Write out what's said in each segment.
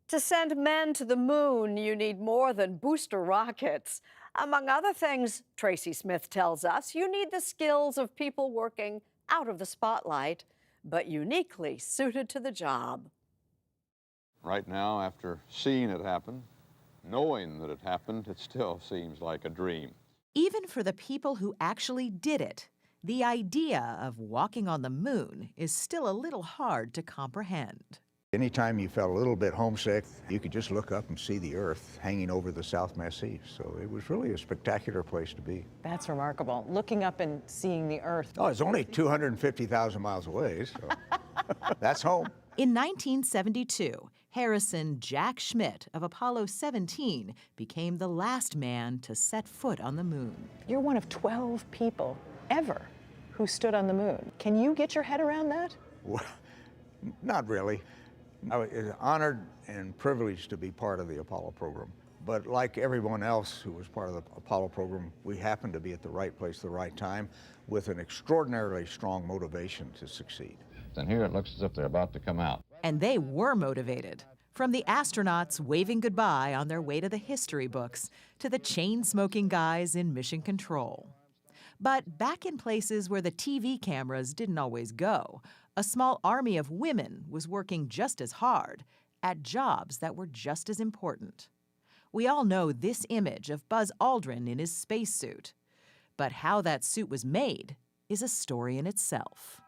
To send men to the moon, you need more than booster rockets. Among other things, Tracy Smith tells us, you need the skills of people working out of the spotlight, but uniquely suited to the job. Right now, after seeing it happen, knowing that it happened, it still seems like a dream. Even for the people who actually did it, the idea of walking on the moon is still a little hard to comprehend. Anytime you felt a little bit homesick, you could just look up and see the Earth hanging over the South Massif. So it was really a spectacular place to be. That's remarkable. Looking up and seeing the Earth. Oh, it's only 250,000 miles away, so that's home. In 1972, Harrison Jack Schmitt of Apollo 17 became the last man to set foot on the moon. You're one of 12 people ever who stood on the moon. Can you get your head around that? Well, not really. I was honored and privileged to be part of the Apollo program. But like everyone else who was part of the Apollo program, we happened to be at the right place at the right time with an extraordinarily strong motivation to succeed. And here it looks as if they're about to come out. And they were motivated. From the astronauts waving goodbye on their way to the history books to the chain-smoking guys in mission control. But back in places where the TV cameras didn't always go, a small army of women was working just as hard at jobs that were just as important. We all know this image of Buzz Aldrin in his spacesuit. But how that suit was made is a story in itself.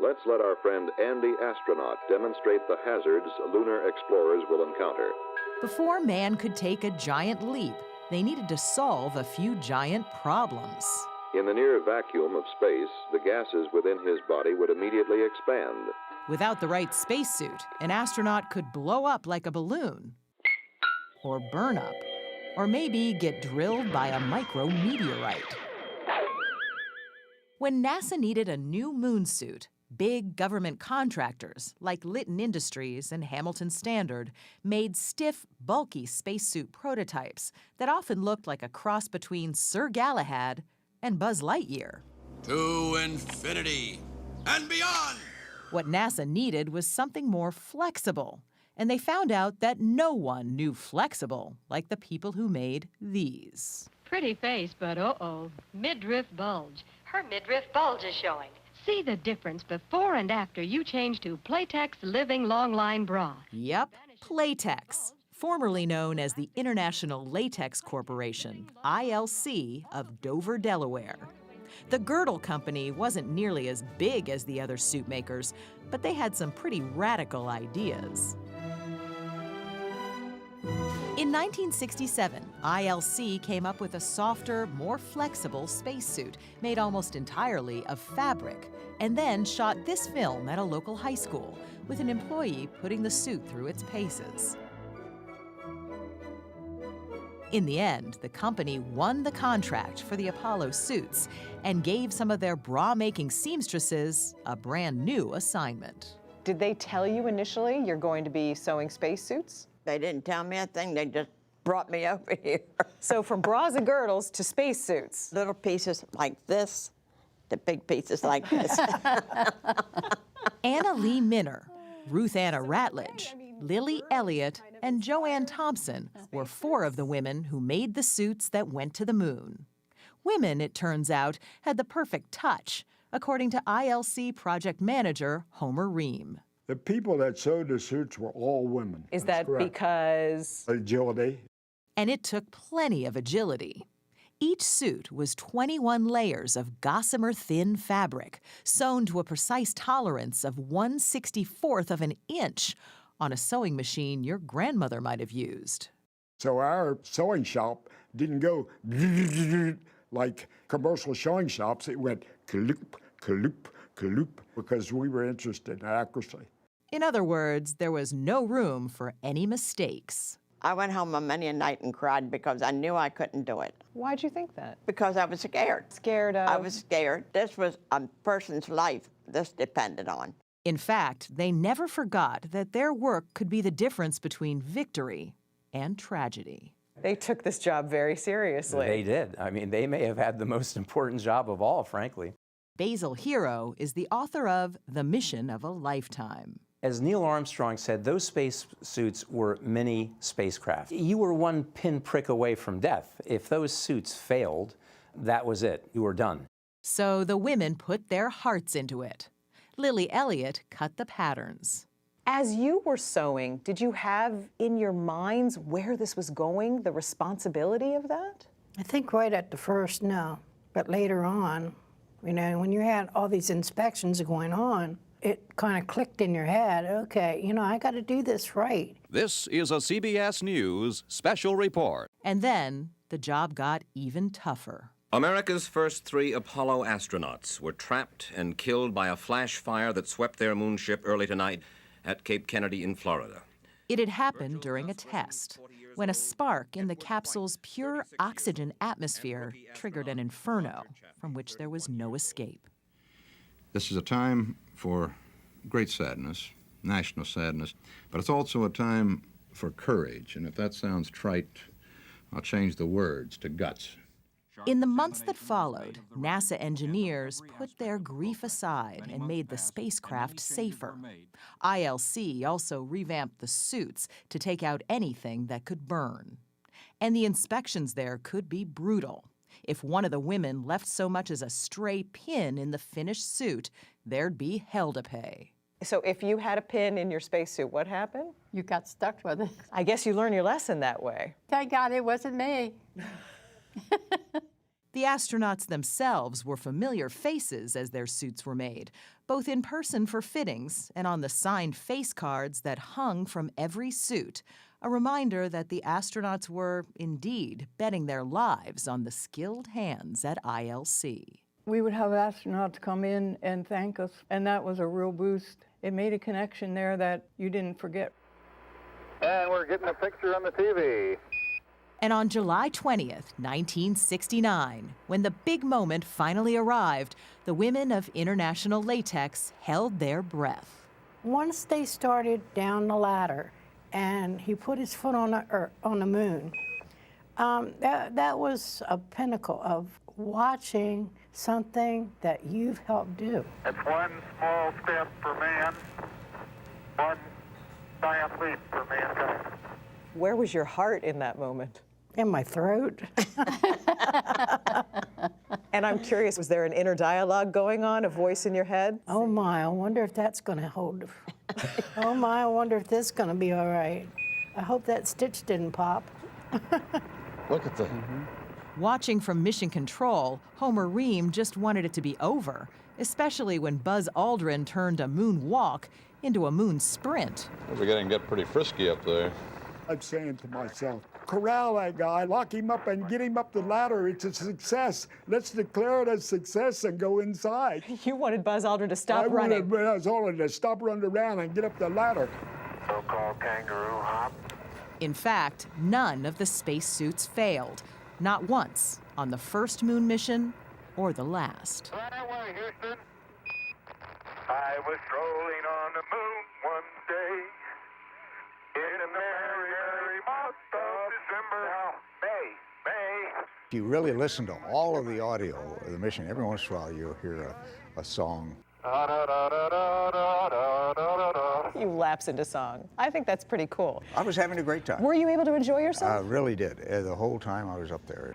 Let's let our friend Andy Astronaut demonstrate the hazards lunar explorers will encounter. Before man could take a giant leap, they needed to solve a few giant problems. In the near vacuum of space, the gases within his body would immediately expand. Without the right spacesuit, an astronaut could blow up like a balloon, or burn up, or maybe get drilled by a micrometeorite. When NASA needed a new moon suit, big government contractors like Litton Industries and Hamilton Standard made stiff, bulky spacesuit prototypes that often looked like a cross between Sir Galahad and Buzz Lightyear. To infinity and beyond! What NASA needed was something more flexible, and they found out that no one knew flexible like the people who made these. Pretty face, but uh-oh, midriff bulge. Her midriff bulge is showing. See the difference before and after you change to Playtex Living Long Line Bra. Yep, Playtex, formerly known as the International Latex Corporation, ILC, of Dover, Delaware. The girdle company wasn't nearly as big as the other suit makers, but they had some pretty radical ideas. In 1967, ILC came up with a softer, more flexible spacesuit made almost entirely of fabric, and then shot this film at a local high school with an employee putting the suit through its paces. In the end, the company won the contract for the Apollo suits and gave some of their bra-making seamstresses a brand new assignment. Did they tell you initially you're going to be sewing spacesuits? They didn't tell me a thing. They just brought me over here. So from bras and girdles to spacesuits. Little pieces like this, to big pieces like this. Anna Lee Minner, Ruth Anna Ratledge, Lily Elliott, and Joanne Thompson were four of the women who made the suits that went to the moon. Women, it turns out, had the perfect touch, according to ILC project manager Homer Ream. The people that sewed the suits were all women. Is That's that correct. because? Agility. And it took plenty of agility. Each suit was 21 layers of gossamer thin fabric, sewn to a precise tolerance of 1/64th of an inch on a sewing machine your grandmother might have used. So our sewing shop didn't go like commercial sewing shops. It went kaloop, kaloop, kaloop, because we were interested in accuracy. In other words, there was no room for any mistakes. I went home many a night and cried because I knew I couldn't do it. Why'd you think that? Because I was scared. Scared of? I was scared. This was a person's life this depended on. In fact, they never forgot that their work could be the difference between victory and tragedy. They took this job very seriously. They did. I mean, they may have had the most important job of all, frankly. Basil Hero is the author of The Mission of a Lifetime. As Neil Armstrong said, those space suits were mini spacecraft. You were one pinprick away from death. If those suits failed, that was it. You were done. So the women put their hearts into it. Lily Elliott cut the patterns. As you were sewing, did you have in your minds where this was going, the responsibility of that? I think right at the first, no. But later on, you know, when you had all these inspections going on, it kind of clicked in your head, okay, you know, I got to do this right. This is a CBS News special report. And then the job got even tougher. America's first 3 Apollo astronauts were trapped and killed by a flash fire that swept their moonship early tonight at Cape Kennedy in Florida. It had happened during a test, when a spark in the capsule's pure oxygen atmosphere triggered an inferno from which there was no escape. This is a time for great sadness, national sadness, but it's also a time for courage. And if that sounds trite, I'll change the words to guts. In the months that followed, NASA engineers put their grief aside and made the spacecraft safer. ILC also revamped the suits to take out anything that could burn. And the inspections there could be brutal. If one of the women left so much as a stray pin in the finished suit, there'd be hell to pay. So if you had a pin in your spacesuit, what happened? You got stuck with it. I guess you learned your lesson that way. Thank God it wasn't me. The astronauts themselves were familiar faces as their suits were made, both in person for fittings and on the signed face cards that hung from every suit, a reminder that the astronauts were, indeed, betting their lives on the skilled hands at ILC. We would have astronauts come in and thank us, and that was a real boost. It made a connection there that you didn't forget. And we're getting a picture on the TV. And on July 20th, 1969, when the big moment finally arrived, the women of International Latex held their breath. Once they started down the ladder and he put his foot on the moon, that was a pinnacle of watching something that you've helped do. It's one small step for man, one giant leap for mankind. Where was your heart in that moment? In my throat. And I'm curious, was there an inner dialogue going on, a voice in your head? Oh my, I wonder if that's going to hold. Oh my, I wonder if this is going to be all right. I hope that stitch didn't pop. Look at that. Watching from Mission Control, Homer Ream just wanted it to be over, especially when Buzz Aldrin turned a moon walk into a moon sprint. We're beginning to get pretty frisky up there. I'm saying to myself, corral that guy, lock him up and get him up the ladder. It's a success. Let's declare it a success and go inside. You wanted Buzz Aldrin to stop running. I wanted Buzz Aldrin to stop running around and get up the ladder. So-called kangaroo hop. In fact, none of the spacesuits failed. Not once on the first moon mission or the last. Right away, Houston. I was strolling on the moon one day in a merry, merry month of December. Now, May. If you really listen to all of the audio of the mission, every once in a while you'll hear a song. You lapse into song. I think that's pretty cool. I was having a great time. Were you able to enjoy yourself? I really did. The whole time I was up there.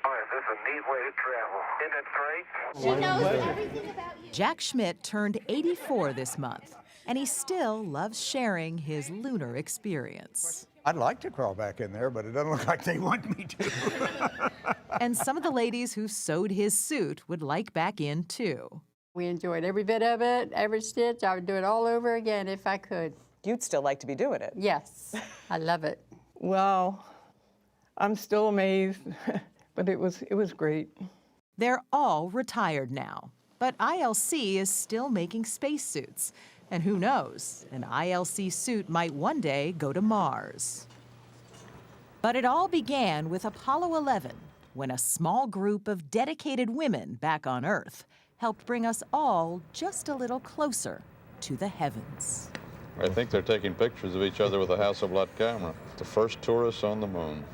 Oh, this is a neat way to travel. Isn't it great? She knows everything about you. Jack Schmidt turned 84 this month, and he still loves sharing his lunar experience. I'd like to crawl back in there, but it doesn't look like they want me to. And some of the ladies who sewed his suit would like back in, too. We enjoyed every bit of it, every stitch. I would do it all over again if I could. You'd still like to be doing it. Yes, I love it. Well, I'm still amazed, but it was great. They're all retired now, but ILC is still making spacesuits. And who knows, an ILC suit might one day go to Mars. But it all began with Apollo 11, when a small group of dedicated women back on Earth helped bring us all just a little closer to the heavens. I think they're taking pictures of each other with a Hasselblad camera. The first tourists on the moon.